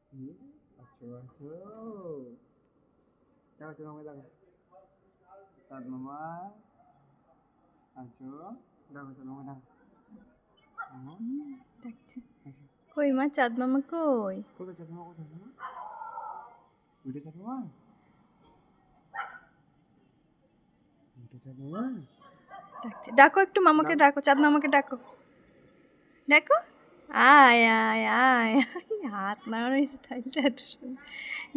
আচ্ছা আচ্ছা দেখো চাঁদ মামা দেখো চাঁদ মামা আছো দেখো চাঁদ মামা দেখো ডাকছে কই মা চাঁদ মামা কই কোথায় চাঁদ মামা কোথায় উঠে চাঁদ মামা উঠে চাঁদ মামা ডাকছে ডাকো একটু মামাকে ডাকো চাঁদ মামাকে ডাকো ডাকো আয় আয় আয় হাত নাড়ানোর স্টাইলটা এত সুন্দর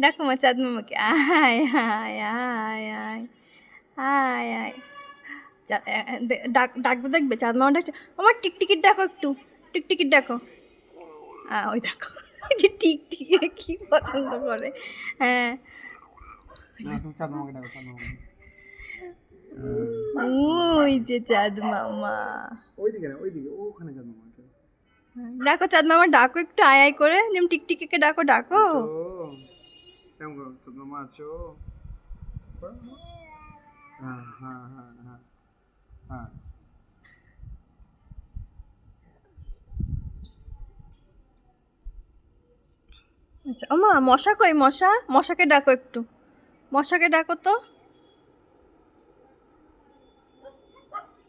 ডাকো মা চাঁদ মামাকে আয় আয় আয় আয় আয় আয় ডাকবে দেখবে চাঁদ মামা ডাকছে আমার টিকটিকিট ডাকো একটু টিকটিকিট ডাকো ওই দেখো ওই যে টিকটিকি কি পছন্দ করে হ্যাঁ না তুমি চাঁদ মামাকে ডাকো চাঁদ মামাকে ওই যে চাঁদ মামা ওইদিকে না ওইদিকে ওখানে চাঁদ মামা ডাকো চাঁদ মামা ডাকো একটু আয় আয় করে যেমন টিকটিকিকে ডাকো ডাকো কেমন করো চাঁদ মামা আছো হ্যাঁ হ্যাঁ হ্যাঁ হ্যাঁ হ্যাঁ আচ্ছা ওমা মশা কই মশা মশাকে ডাকো একটু মশাকে ডাকো তো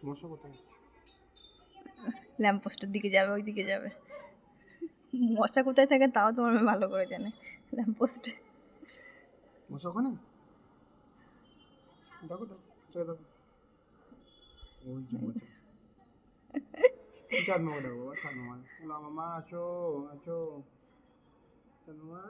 মশা কোথায় ল্যাম্পপোস্টের দিকে যাবে ওই দিকে যাবে মশা কোথায় থাকে তাও তোমার মেয়ে ভালো করে জানে ল্যাম্পপোস্টে মশা ওখানে দেখো দেখো চলে দেখো ওই যে মশা চাঁদ মামা ডাকো চাঁদ মামা মামা আছো আছো চাঁদ মামা